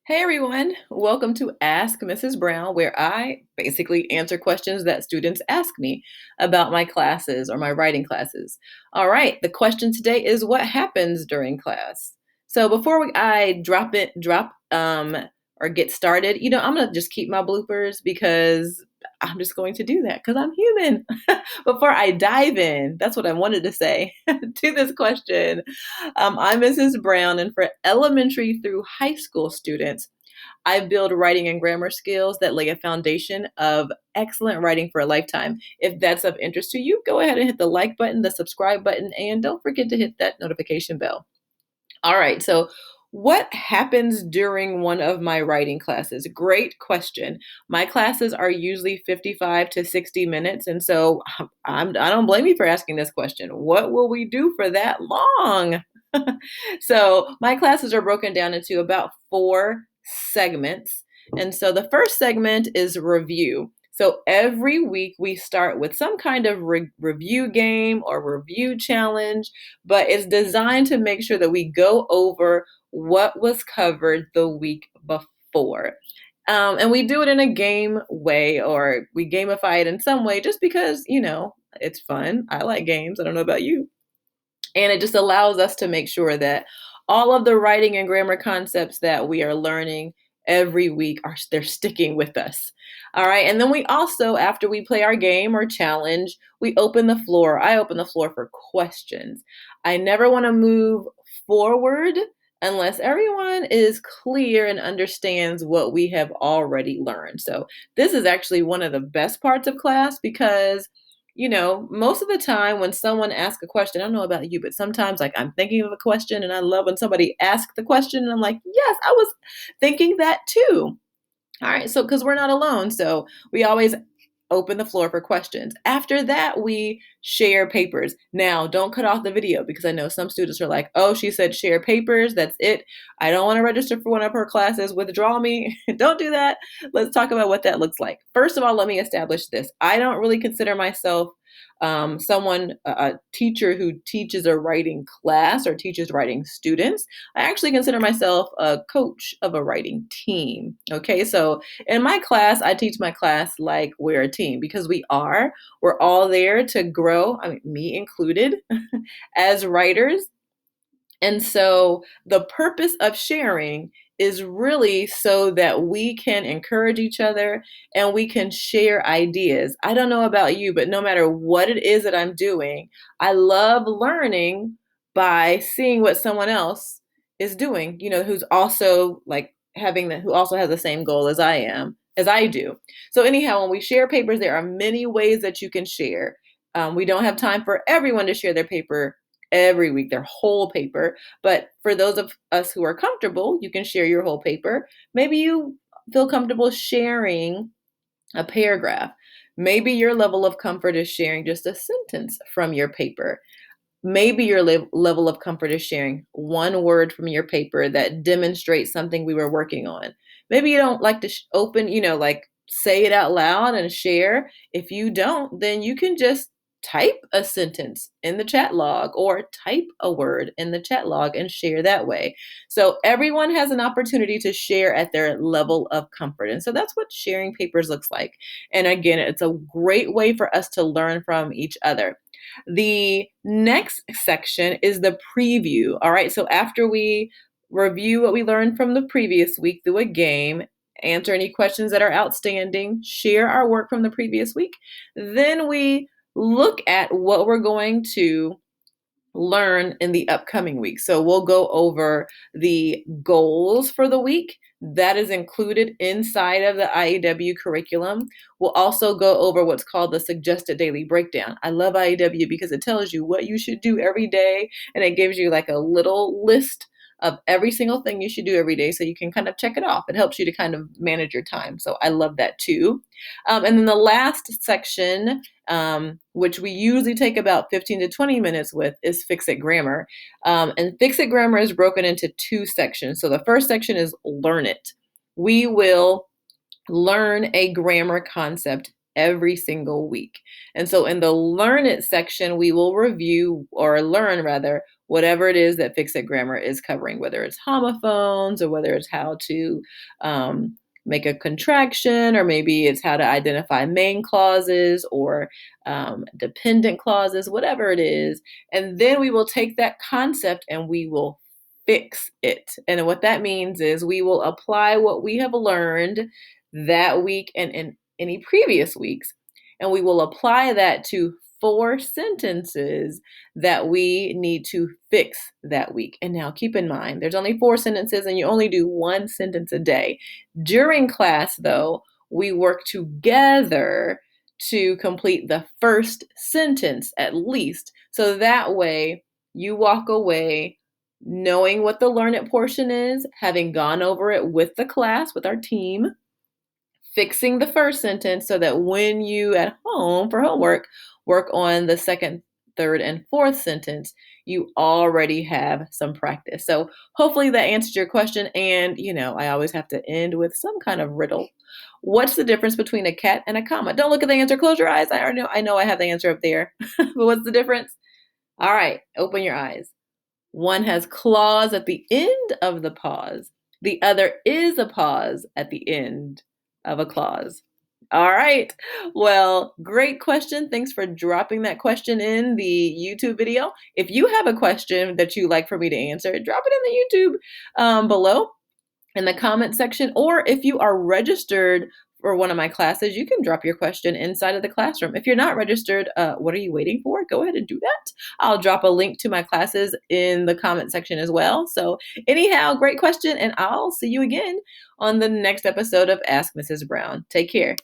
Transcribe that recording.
Hey everyone, welcome to Ask Mrs. Brown, where I basically answer questions that students ask me about my classes or my writing classes. All right, the question today is what happens during class? So before I or get started, I'm gonna just keep my bloopers because I'm just going to do that because I'm human. Before I dive in, that's what I wanted to say to this question. I'm Mrs. Brown, and for elementary through high school students, I build writing and grammar skills that lay a foundation of excellent writing for a lifetime. If that's of interest to you, go ahead and hit the like button, the subscribe button, and don't forget to hit that notification bell. All right, so what happens during one of my writing classes? Great question. My classes are usually 55 to 60 minutes, and so I don't blame you for asking this question. What will we do for that long? So my classes are broken down into about four segments. And so the first segment is review. So every week we start with some kind of review game or review challenge, but it's designed to make sure that we go over what was covered the week before. And we do it in a game way, or we gamify it in some way just because, it's fun. I like games. I don't know about you. And it just allows us to make sure that all of the writing and grammar concepts that we are learning every week they're sticking with us. All right. And then we also, after we play our game or challenge, we open the floor. I open the floor for questions. I never want to move forward unless everyone is clear and understands what we have already learned. So this is actually one of the best parts of class because most of the time when someone asks a question, I don't know about you, but sometimes like I'm thinking of a question and I love when somebody asks the question and I'm like, yes, I was thinking that too. All right, so because we're not alone, so we always open the floor for questions. After that, we share papers. Now, don't cut off the video because I know some students are like, oh, she said share papers. That's it. I don't want to register for one of her classes. Withdraw me. Don't do that. Let's talk about what that looks like. First of all, let me establish this. I don't really consider myself a teacher who teaches a writing class or teaches writing students. I actually consider myself a coach of a writing team. Okay, so in my class, I teach my class like we're a team because we are. We're all there to grow, I mean, me included, as writers. And so the purpose of sharing is really so that we can encourage each other and we can share ideas. I don't know about you, but no matter what it is that I'm doing, I love learning by seeing what someone else is doing, who's also like who also has the same goal as I do. So, anyhow, when we share papers, there are many ways that you can share. We don't have time for everyone to share their paper every week, their whole paper. But for those of us who are comfortable, you can share your whole paper. Maybe you feel comfortable sharing a paragraph. Maybe your level of comfort is sharing just a sentence from your paper. Maybe your level of comfort is sharing one word from your paper that demonstrates something we were working on. Maybe you don't like to open, like say it out loud and share. If you don't, then you can just type a sentence in the chat log or type a word in the chat log and share that way. So everyone has an opportunity to share at their level of comfort. And so that's what sharing papers looks like. And again, it's a great way for us to learn from each other. The next section is the preview. All right, so after we review what we learned from the previous week through a game, answer any questions that are outstanding, share our work from the previous week, then we look at what we're going to learn in the upcoming week. So we'll go over the goals for the week that is included inside of the IEW curriculum. We'll also go over what's called the suggested daily breakdown. I love IEW because it tells you what you should do every day and it gives you like a little list of every single thing you should do every day so you can kind of check it off. It helps you to kind of manage your time. So I love that too. And then the last section, which we usually take about 15 to 20 minutes with, is Fix It Grammar. And Fix It Grammar is broken into two sections. So the first section is Learn It. We will learn a grammar concept every single week. And so in the Learn It section, we will review or learn rather whatever it is that Fix It Grammar is covering, whether it's homophones or whether it's how to make a contraction, or maybe it's how to identify main clauses or dependent clauses, whatever it is. And then we will take that concept and we will fix it. And what that means is we will apply what we have learned that week and in any previous weeks, and we will apply that to 4 sentences that we need to fix that week. And now keep in mind, there's only 4 sentences and you only do 1 sentence a day. During class, though, we work together to complete the first sentence at least. So that way you walk away knowing what the learn it portion is, having gone over it with the class, with our team, fixing the first sentence so that when you at home for homework work on the second, third, and fourth sentence, you already have some practice. So hopefully that answered your question. And, I always have to end with some kind of riddle. What's the difference between a cat and a comma? Don't look at the answer. Close your eyes. I know I have the answer up there. But what's the difference? All right, open your eyes. One has claws at the end of the pause. The other is a pause at the end of a clause. All right. Well, great question. Thanks for dropping that question in the YouTube video. If you have a question that you'd like for me to answer, drop it in the YouTube below in the comment section. Or if you are registered for one of my classes, you can drop your question inside of the classroom. If you're not registered, what are you waiting for? Go ahead and do that. I'll drop a link to my classes in the comment section as well. So anyhow, great question, and I'll see you again on the next episode of Ask Mrs. Brown. Take care.